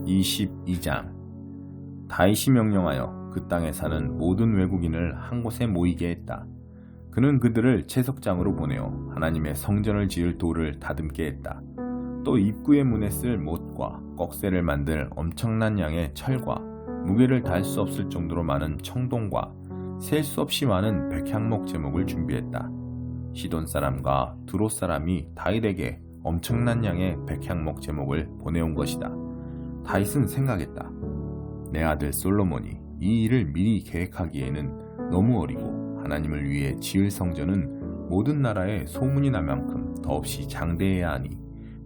22장. 다윗이 명령하여 그 땅에 사는 모든 외국인을 한 곳에 모이게 했다. 그는 그들을 채석장으로 보내어 하나님의 성전을 지을 돌을 다듬게 했다. 또 입구의 문에 쓸 못과 꺽쇠를 만들 엄청난 양의 철과 무게를 달 수 없을 정도로 많은 청동과 셀 수 없이 많은 백향목 제목을 준비했다. 시돈 사람과 두롯 사람이 다윗에게 엄청난 양의 백향목 제목을 보내온 것이다. 다윗은 생각했다. 내 아들 솔로몬이 이 일을 미리 계획하기에는 너무 어리고 하나님을 위해 지을 성전은 모든 나라에 소문이 날 만큼 더없이 장대해야 하니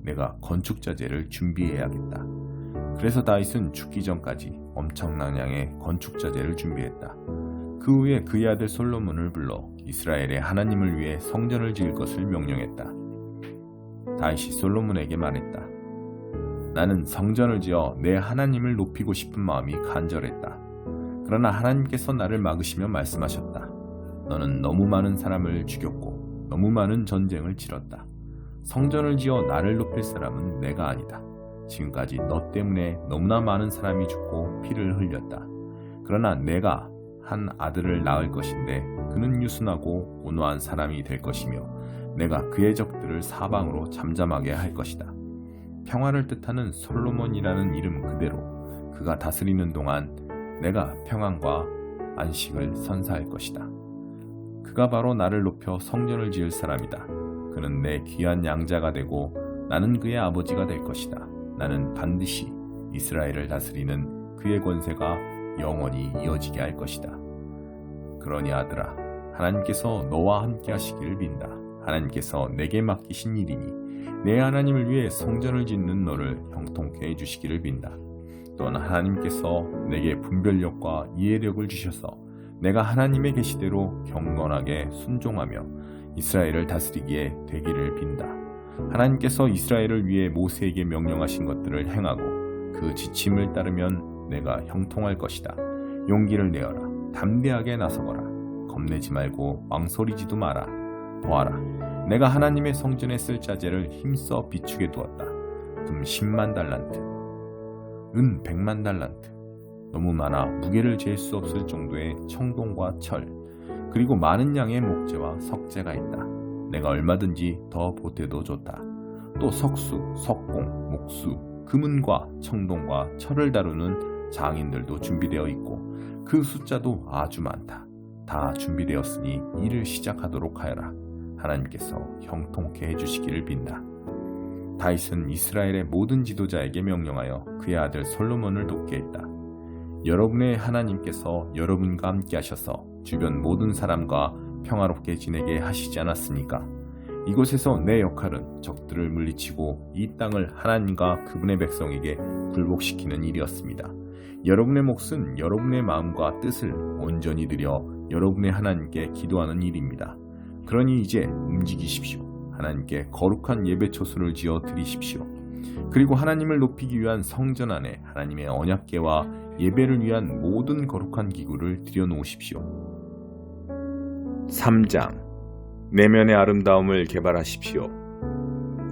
내가 건축자재를 준비해야겠다. 그래서 다윗은 죽기 전까지 엄청난 양의 건축자재를 준비했다. 그 후에 그의 아들 솔로몬을 불러 이스라엘의 하나님을 위해 성전을 지을 것을 명령했다. 다윗이 솔로몬에게 말했다. 나는 성전을 지어 내 하나님을 높이고 싶은 마음이 간절했다. 그러나 하나님께서 나를 막으시며 말씀하셨다. 너는 너무 많은 사람을 죽였고 너무 많은 전쟁을 치렀다. 성전을 지어 나를 높일 사람은 내가 아니다. 지금까지 너 때문에 너무나 많은 사람이 죽고 피를 흘렸다. 그러나 내가 한 아들을 낳을 것인데 그는 유순하고 온화한 사람이 될 것이며 내가 그의 적들을 사방으로 잠잠하게 할 것이다. 평화를 뜻하는 솔로몬이라는 이름 그대로 그가 다스리는 동안 내가 평안과 안식을 선사할 것이다. 그가 바로 나를 높여 성전을 지을 사람이다. 그는 내 귀한 양자가 되고 나는 그의 아버지가 될 것이다. 나는 반드시 이스라엘을 다스리는 그의 권세가 영원히 이어지게 할 것이다. 그러니 아들아, 하나님께서 너와 함께 하시기를 빈다. 하나님께서 내게 맡기신 일이니 내 하나님을 위해 성전을 짓는 너를 형통케 해주시기를 빈다. 또한 하나님께서 내게 분별력과 이해력을 주셔서 내가 하나님의 계시대로 경건하게 순종하며 이스라엘을 다스리기에 되기를 빈다. 하나님께서 이스라엘을 위해 모세에게 명령하신 것들을 행하고 그 지침을 따르면 내가 형통할 것이다. 용기를 내어라. 담대하게 나서거라. 겁내지 말고 망설이지도 마라. 보아라. 내가 하나님의 성전에 쓸 자재를 힘써 비추게 두었다. 금 10만 달란트, 은 100만 달란트, 너무 많아 무게를 잴 수 없을 정도의 청동과 철, 그리고 많은 양의 목재와 석재가 있다. 내가 얼마든지 더 보태도 좋다. 또 석수, 석공, 목수, 금은과 청동과 철을 다루는 장인들도 준비되어 있고 그 숫자도 아주 많다. 다 준비되었으니 일을 시작하도록 하여라. 하나님께서 형통케 해주시기를 빈다. 다윗은 이스라엘의 모든 지도자에게 명령하여 그의 아들 솔로몬을 돕게 했다. 여러분의 하나님께서 여러분과 함께 하셔서 주변 모든 사람과 평화롭게 지내게 하시지 않았습니까? 이곳에서 내 역할은 적들을 물리치고 이 땅을 하나님과 그분의 백성에게 굴복시키는 일이었습니다. 여러분의 몫은 여러분의 마음과 뜻을 온전히 들여 여러분의 하나님께 기도하는 일입니다. 그러니 이제 움직이십시오. 하나님께 거룩한 예배 초소를 지어 드리십시오. 그리고 하나님을 높이기 위한 성전 안에 하나님의 언약궤와 예배를 위한 모든 거룩한 기구를 들여놓으십시오. 3장. 내면의 아름다움을 개발하십시오.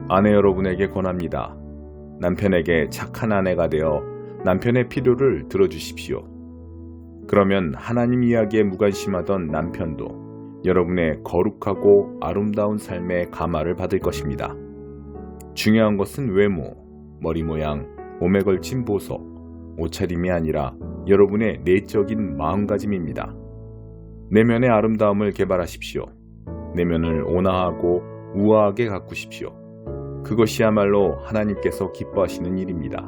아내 여러분에게 권합니다. 남편에게 착한 아내가 되어 남편의 필요를 들어주십시오. 그러면 하나님 이야기에 무관심하던 남편도 여러분의 거룩하고 아름다운 삶의 감화를 받을 것입니다. 중요한 것은 외모, 머리 모양, 몸에 걸친 보석, 옷차림이 아니라 여러분의 내적인 마음가짐입니다. 내면의 아름다움을 개발하십시오. 내면을 온화하고 우아하게 가꾸십시오. 그것이야말로 하나님께서 기뻐하시는 일입니다.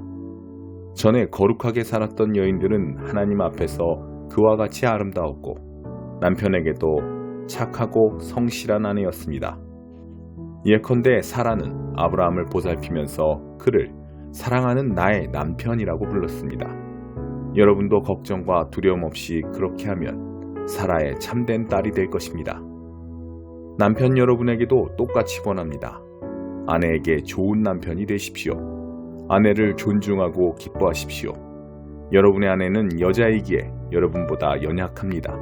전에 거룩하게 살았던 여인들은 하나님 앞에서 그와 같이 아름다웠고 남편에게도 착하고 성실한 아내였습니다. 예컨대 사라는 아브라함을 보살피면서 그를 사랑하는 나의 남편이라고 불렀습니다. 여러분도 걱정과 두려움 없이 그렇게 하면 사라의 참된 딸이 될 것입니다. 남편 여러분에게도 똑같이 권합니다. 아내에게 좋은 남편이 되십시오. 아내를 존중하고 기뻐하십시오. 여러분의 아내는 여자이기에 여러분보다 연약합니다.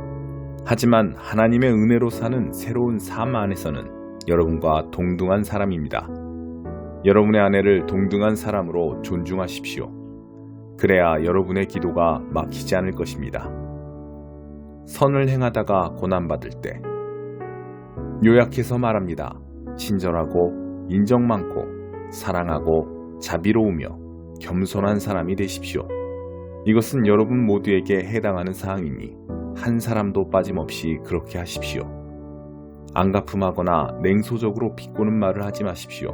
하지만 하나님의 은혜로 사는 새로운 삶 안에서는 여러분과 동등한 사람입니다. 여러분의 아내를 동등한 사람으로 존중하십시오. 그래야 여러분의 기도가 막히지 않을 것입니다. 선을 행하다가 고난받을 때, 요약해서 말합니다. 친절하고 인정 많고 사랑하고 자비로우며 겸손한 사람이 되십시오. 이것은 여러분 모두에게 해당하는 사항이니 한 사람도 빠짐없이 그렇게 하십시오. 안가품하거나 냉소적으로 비꼬는 말을 하지 마십시오.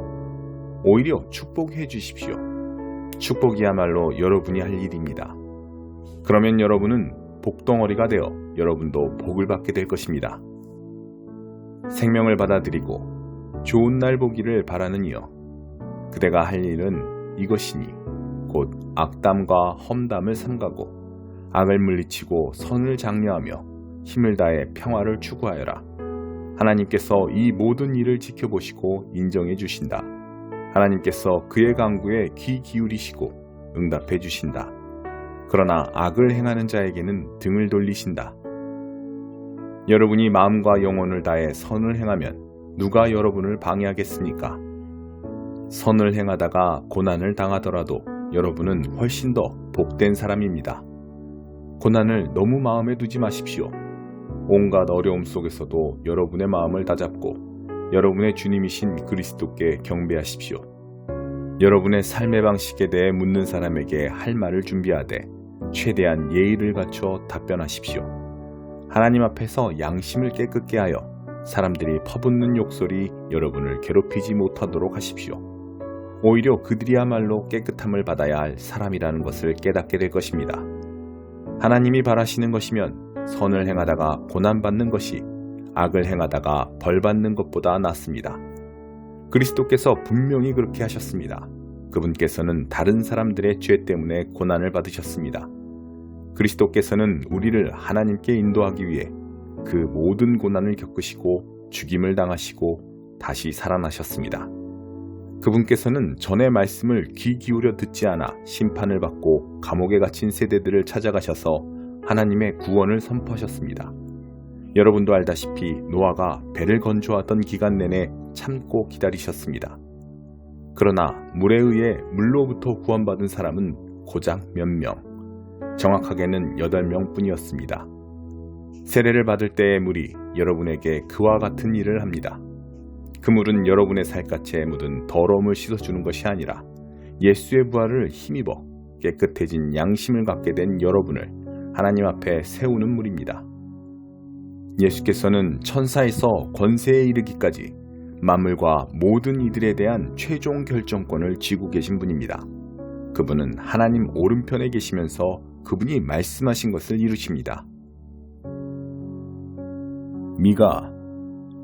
오히려 축복해 주십시오. 축복이야말로 여러분이 할 일입니다. 그러면 여러분은 복덩어리가 되어 여러분도 복을 받게 될 것입니다. 생명을 받아들이고 좋은 날 보기를 바라는 이여, 그대가 할 일은 이것이니 곧 악담과 험담을 삼가고 악을 물리치고 선을 장려하며 힘을 다해 평화를 추구하여라. 하나님께서 이 모든 일을 지켜보시고 인정해 주신다. 하나님께서 그의 간구에 귀 기울이시고 응답해 주신다. 그러나 악을 행하는 자에게는 등을 돌리신다. 여러분이 마음과 영혼을 다해 선을 행하면 누가 여러분을 방해하겠습니까? 선을 행하다가 고난을 당하더라도 여러분은 훨씬 더 복된 사람입니다. 고난을 너무 마음에 두지 마십시오. 온갖 어려움 속에서도 여러분의 마음을 다잡고 여러분의 주님이신 그리스도께 경배하십시오. 여러분의 삶의 방식에 대해 묻는 사람에게 할 말을 준비하되 최대한 예의를 갖춰 답변하십시오. 하나님 앞에서 양심을 깨끗게 하여 사람들이 퍼붓는 욕설이 여러분을 괴롭히지 못하도록 하십시오. 오히려 그들이야말로 깨끗함을 받아야 할 사람이라는 것을 깨닫게 될 것입니다. 하나님이 바라시는 것이면 선을 행하다가 고난받는 것이 악을 행하다가 벌받는 것보다 낫습니다. 그리스도께서 분명히 그렇게 하셨습니다. 그분께서는 다른 사람들의 죄 때문에 고난을 받으셨습니다. 그리스도께서는 우리를 하나님께 인도하기 위해 그 모든 고난을 겪으시고 죽임을 당하시고 다시 살아나셨습니다. 그분께서는 전의 말씀을 귀 기울여 듣지 않아 심판을 받고 감옥에 갇힌 세대들을 찾아가셔서 하나님의 구원을 선포하셨습니다. 여러분도 알다시피 노아가 배를 건조하던 기간 내내 참고 기다리셨습니다. 그러나 물에 의해 물로부터 구원받은 사람은 고작 몇 명, 정확하게는 8명 뿐이었습니다. 세례를 받을 때의 물이 여러분에게 그와 같은 일을 합니다. 그 물은 여러분의 살갗에 묻은 더러움을 씻어주는 것이 아니라 예수의 부활을 힘입어 깨끗해진 양심을 갖게 된 여러분을 하나님 앞에 세우는 물입니다. 예수께서는 천사에서 권세에 이르기까지 만물과 모든 이들에 대한 최종 결정권을 쥐고 계신 분입니다. 그분은 하나님 오른편에 계시면서 그분이 말씀하신 것을 이루십니다. 미가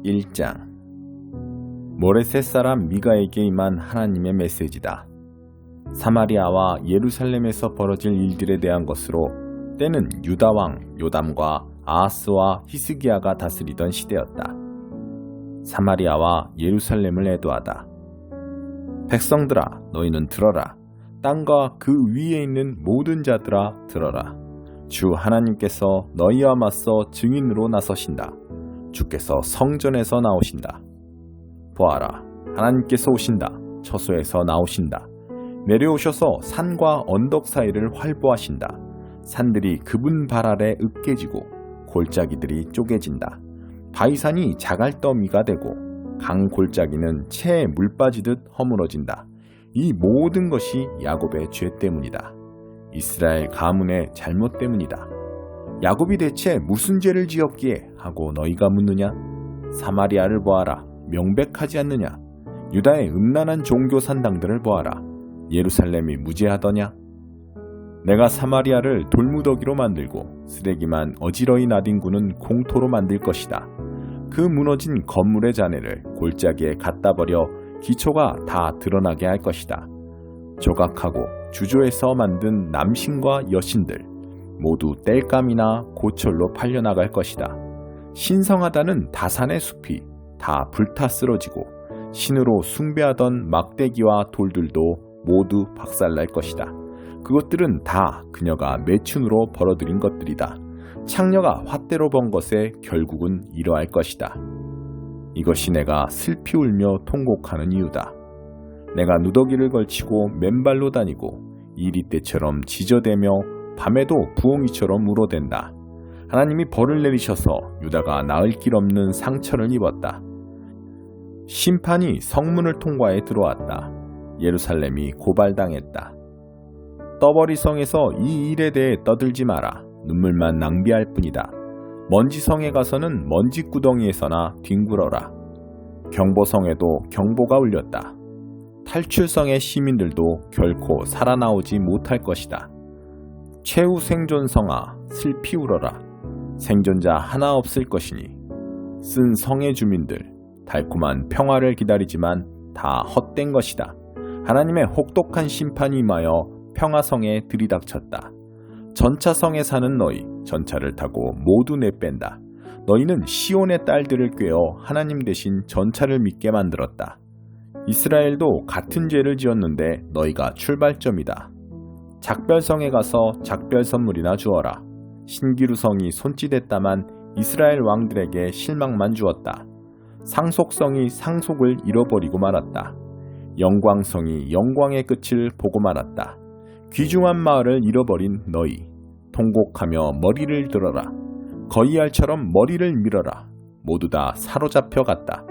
1장. 모레셋 사람 미가에게 임한 하나님의 메시지다. 사마리아와 예루살렘에서 벌어질 일들에 대한 것으로 때는 유다 왕 요담과 아하스와 히스기야가 다스리던 시대였다. 사마리아와 예루살렘을 애도하다. 백성들아, 너희는 들어라. 땅과 그 위에 있는 모든 자들아, 들어라. 주 하나님께서 너희와 맞서 증인으로 나서신다. 주께서 성전에서 나오신다. 보아라, 하나님께서 오신다. 처소에서 나오신다. 내려오셔서 산과 언덕 사이를 활보하신다. 산들이 그분 발 아래 으깨지고 골짜기들이 쪼개진다. 바위산이 자갈더미가 되고 강 골짜기는 채에 물 빠지듯 허물어진다. 이 모든 것이 야곱의 죄 때문이다. 이스라엘 가문의 잘못 때문이다. 야곱이 대체 무슨 죄를 지었기에 하고 너희가 묻느냐? 사마리아를 보아라. 명백하지 않느냐? 유다의 음란한 종교 산당들을 보아라. 예루살렘이 무죄하더냐? 내가 사마리아를 돌무더기로 만들고 쓰레기만 어지러이 나뒹구는 공토로 만들 것이다. 그 무너진 건물의 잔해를 골짜기에 갖다 버려 기초가 다 드러나게 할 것이다. 조각하고 주조에서 만든 남신과 여신들 모두 땔감이나 고철로 팔려나갈 것이다. 신성하다는 다산의 숲이 다 불타 쓰러지고 신으로 숭배하던 막대기와 돌들도 모두 박살날 것이다. 그것들은 다 그녀가 매춘으로 벌어들인 것들이다. 창녀가 화 때로 번 것에 결국은 이러할 것이다. 이것이 내가 슬피 울며 통곡하는 이유다. 내가 누더기를 걸치고 맨발로 다니고 이리떼처럼 지저대며 밤에도 부엉이처럼 울어댄다. 하나님이 벌을 내리셔서 유다가 나을 길 없는 상처를 입었다. 심판이 성문을 통과해 들어왔다. 예루살렘이 고발당했다. 떠버리성에서 이 일에 대해 떠들지 마라. 눈물만 낭비할 뿐이다. 먼지성에 가서는 먼지구덩이에서나 뒹굴어라. 경보성에도 경보가 울렸다. 탈출성의 시민들도 결코 살아나오지 못할 것이다. 최후 생존성아, 슬피 울어라. 생존자 하나 없을 것이니. 쓴 성의 주민들, 달콤한 평화를 기다리지만 다 헛된 것이다. 하나님의 혹독한 심판이 임하여 평화성에 들이닥쳤다. 전차성에 사는 너희, 전차를 타고 모두 내뺀다. 너희는 시온의 딸들을 꿰어 하나님 대신 전차를 믿게 만들었다. 이스라엘도 같은 죄를 지었는데 너희가 출발점이다. 작별성에 가서 작별 선물이나 주어라. 신기루성이 손짓했다만 이스라엘 왕들에게 실망만 주었다. 상속성이 상속을 잃어버리고 말았다. 영광성이 영광의 끝을 보고 말았다. 귀중한 마을을 잃어버린 너희, 통곡하며 머리를 들어라. 거이알처럼 머리를 밀어라. 모두 다 사로잡혀 갔다.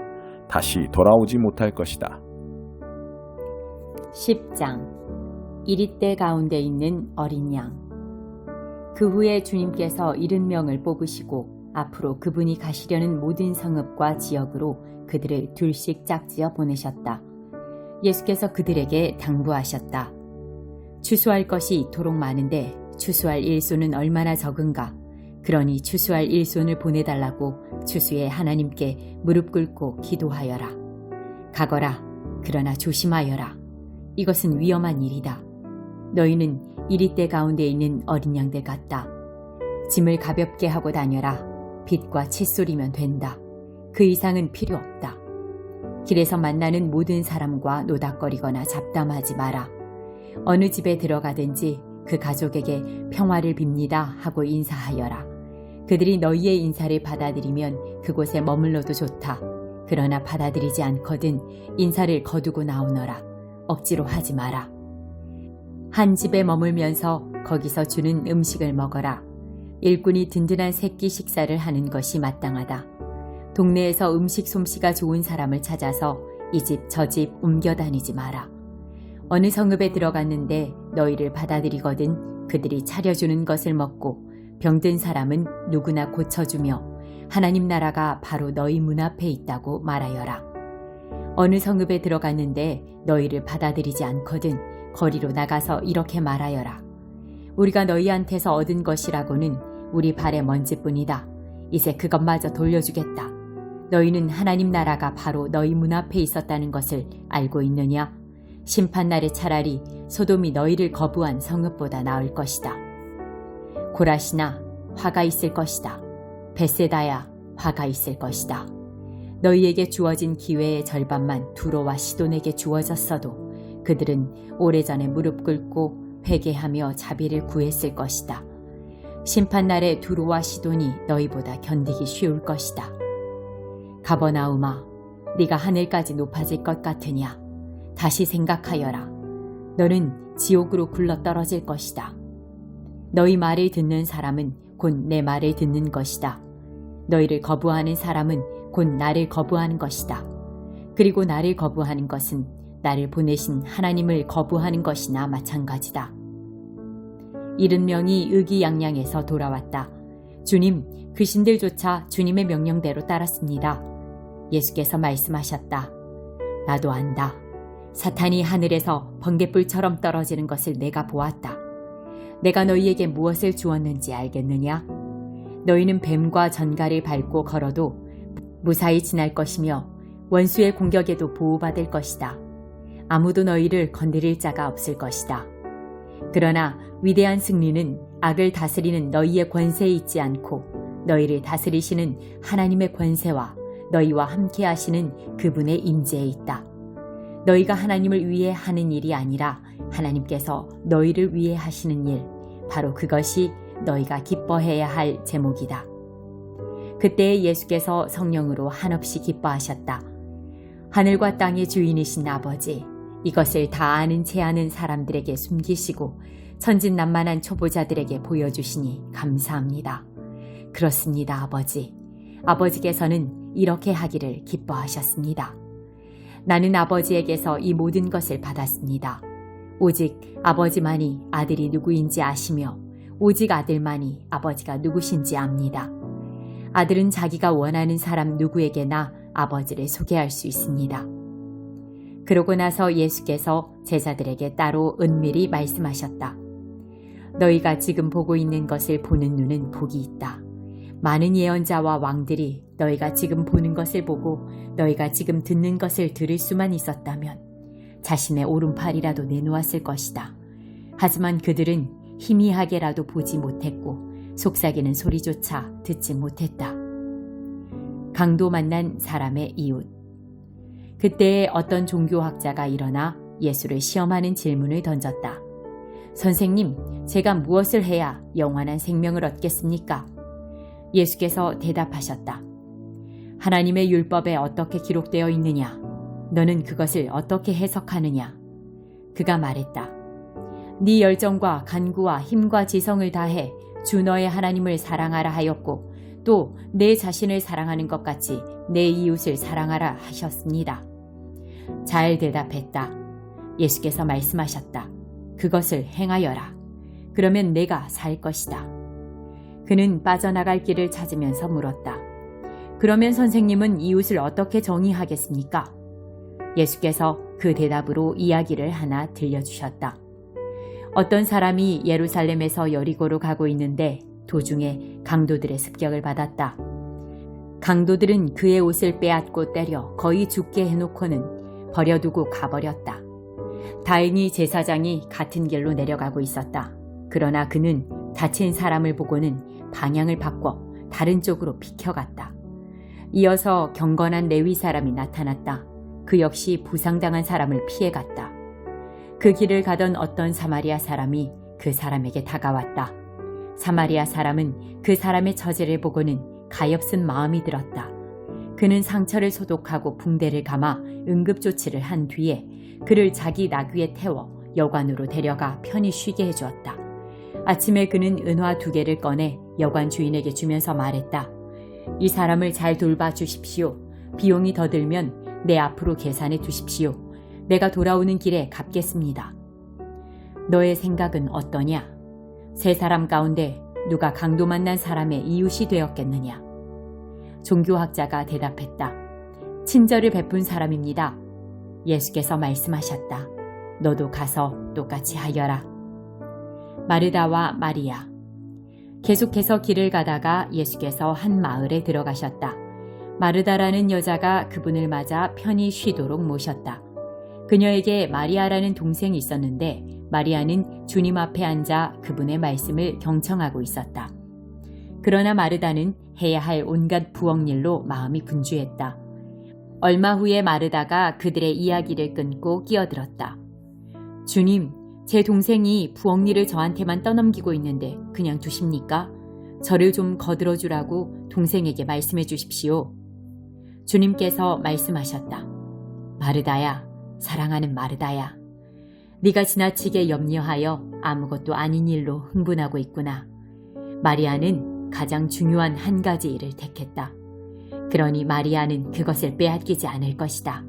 다시 돌아오지 못할 것이다. 10장 이리떼 가운데 있는 어린 양. 그 후에 주님께서 70명을 뽑으시고 앞으로 그분이 가시려는 모든 성읍과 지역으로 그들을 둘씩 짝지어 보내셨다. 예수께서 그들에게 당부하셨다. 추수할 것이 이토록 많은데 추수할 일손은 얼마나 적은가. 그러니 추수할 일손을 보내달라고 추수의 하나님께 무릎 꿇고 기도하여라. 가거라. 그러나 조심하여라. 이것은 위험한 일이다. 너희는 이리떼 가운데 있는 어린 양들 같다. 짐을 가볍게 하고 다녀라. 빛과 칫솔이면 된다. 그 이상은 필요 없다. 길에서 만나는 모든 사람과 노닥거리거나 잡담하지 마라. 어느 집에 들어가든지 그 가족에게 평화를 빕니다 하고 인사하여라. 그들이 너희의 인사를 받아들이면 그곳에 머물러도 좋다. 그러나 받아들이지 않거든 인사를 거두고 나오너라. 억지로 하지 마라. 한 집에 머물면서 거기서 주는 음식을 먹어라. 일꾼이 든든한 새끼 식사를 하는 것이 마땅하다. 동네에서 음식 솜씨가 좋은 사람을 찾아서 이 집 저 집 옮겨 다니지 마라. 어느 성읍에 들어갔는데 너희를 받아들이거든 그들이 차려주는 것을 먹고 병든 사람은 누구나 고쳐주며 하나님 나라가 바로 너희 문 앞에 있다고 말하여라. 어느 성읍에 들어갔는데 너희를 받아들이지 않거든 거리로 나가서 이렇게 말하여라. 우리가 너희한테서 얻은 것이라고는 우리 발의 먼지뿐이다. 이제 그것마저 돌려주겠다. 너희는 하나님 나라가 바로 너희 문 앞에 있었다는 것을 알고 있느냐? 심판날에 차라리 소돔이 너희를 거부한 성읍보다 나을 것이다. 고라시나 화가 있을 것이다. 벳세다야 화가 있을 것이다. 너희에게 주어진 기회의 절반만 두로와 시돈에게 주어졌어도 그들은 오래전에 무릎 꿇고 회개하며 자비를 구했을 것이다. 심판날에 두로와 시돈이 너희보다 견디기 쉬울 것이다. 가버나움아, 네가 하늘까지 높아질 것 같으냐? 다시 생각하여라. 너는 지옥으로 굴러떨어질 것이다. 너희 말을 듣는 사람은 곧 내 말을 듣는 것이다. 너희를 거부하는 사람은 곧 나를 거부하는 것이다. 그리고 나를 거부하는 것은 나를 보내신 하나님을 거부하는 것이나 마찬가지다. 70명이 의기양양해서 돌아왔다. 주님, 귀신들조차 주님의 명령대로 따랐습니다. 예수께서 말씀하셨다. 나도 안다. 사탄이 하늘에서 번갯불처럼 떨어지는 것을 내가 보았다. 내가 너희에게 무엇을 주었는지 알겠느냐? 너희는 뱀과 전갈을 밟고 걸어도 무사히 지날 것이며 원수의 공격에도 보호받을 것이다. 아무도 너희를 건드릴 자가 없을 것이다. 그러나 위대한 승리는 악을 다스리는 너희의 권세에 있지 않고 너희를 다스리시는 하나님의 권세와 너희와 함께 하시는 그분의 임재에 있다. 너희가 하나님을 위해 하는 일이 아니라 하나님께서 너희를 위해 하시는 일, 바로 그것이 너희가 기뻐해야 할 제목이다. 그때 예수께서 성령으로 한없이 기뻐하셨다. 하늘과 땅의 주인이신 아버지, 이것을 다 아는 체 아는 사람들에게 숨기시고 천진난만한 초보자들에게 보여주시니 감사합니다. 그렇습니다, 아버지. 아버지께서는 이렇게 하기를 기뻐하셨습니다. 나는 아버지에게서 이 모든 것을 받았습니다. 오직 아버지만이 아들이 누구인지 아시며 오직 아들만이 아버지가 누구신지 압니다. 아들은 자기가 원하는 사람 누구에게나 아버지를 소개할 수 있습니다. 그러고 나서 예수께서 제자들에게 따로 은밀히 말씀하셨다. 너희가 지금 보고 있는 것을 보는 눈은 복이 있다. 많은 예언자와 왕들이 너희가 지금 보는 것을 보고 너희가 지금 듣는 것을 들을 수만 있었다면 자신의 오른팔이라도 내놓았을 것이다. 하지만 그들은 희미하게라도 보지 못했고 속삭이는 소리조차 듣지 못했다. 강도 만난 사람의 이웃. 그때에 어떤 종교학자가 일어나 예수를 시험하는 질문을 던졌다. 선생님, 제가 무엇을 해야 영원한 생명을 얻겠습니까? 예수께서 대답하셨다. 하나님의 율법에 어떻게 기록되어 있느냐? 너는 그것을 어떻게 해석하느냐? 그가 말했다. 네 열정과 간구와 힘과 지성을 다해 주 너의 하나님을 사랑하라 하였고 또 내 자신을 사랑하는 것 같이 내 이웃을 사랑하라 하셨습니다. 잘 대답했다. 예수께서 말씀하셨다. 그것을 행하여라. 그러면 내가 살 것이다. 그는 빠져나갈 길을 찾으면서 물었다. 그러면 선생님은 이웃을 어떻게 정의하겠습니까? 예수께서 그 대답으로 이야기를 하나 들려주셨다. 어떤 사람이 예루살렘에서 여리고로 가고 있는데 도중에 강도들의 습격을 받았다. 강도들은 그의 옷을 빼앗고 때려 거의 죽게 해놓고는 버려두고 가버렸다. 다행히 제사장이 같은 길로 내려가고 있었다. 그러나 그는 다친 사람을 보고는 방향을 바꿔 다른 쪽으로 비켜갔다. 이어서 경건한 레위 사람이 나타났다. 그 역시 부상당한 사람을 피해갔다. 그 길을 가던 어떤 사마리아 사람이 그 사람에게 다가왔다. 사마리아 사람은 그 사람의 처지를 보고는 가엾은 마음이 들었다. 그는 상처를 소독하고 붕대를 감아 응급조치를 한 뒤에 그를 자기 나귀에 태워 여관으로 데려가 편히 쉬게 해주었다. 아침에 그는 은화 2개를 꺼내 여관 주인에게 주면서 말했다. 이 사람을 잘 돌봐 주십시오. 비용이 더 들면 내 앞으로 계산해 두십시오. 내가 돌아오는 길에 갚겠습니다. 너의 생각은 어떠냐? 3사람 가운데 누가 강도 만난 사람의 이웃이 되었겠느냐? 종교학자가 대답했다. 친절을 베푼 사람입니다. 예수께서 말씀하셨다. 너도 가서 똑같이 하여라. 마르다와 마리아. 계속해서 길을 가다가 예수께서 한 마을에 들어가셨다. 마르다라는 여자가 그분을 맞아 편히 쉬도록 모셨다. 그녀에게 마리아라는 동생이 있었는데 마리아는 주님 앞에 앉아 그분의 말씀을 경청하고 있었다. 그러나 마르다는 해야 할 온갖 부엌 일로 마음이 분주했다. 얼마 후에 마르다가 그들의 이야기를 끊고 끼어들었다. 주님, 제 동생이 부엌 일을 저한테만 떠넘기고 있는데 그냥 두십니까? 저를 좀 거들어주라고 동생에게 말씀해 주십시오. 주님께서 말씀하셨다. 마르다야, 사랑하는 마르다야. 네가 지나치게 염려하여 아무것도 아닌 일로 흥분하고 있구나. 마리아는 가장 중요한 한 가지 일을 택했다. 그러니 마리아는 그것을 빼앗기지 않을 것이다.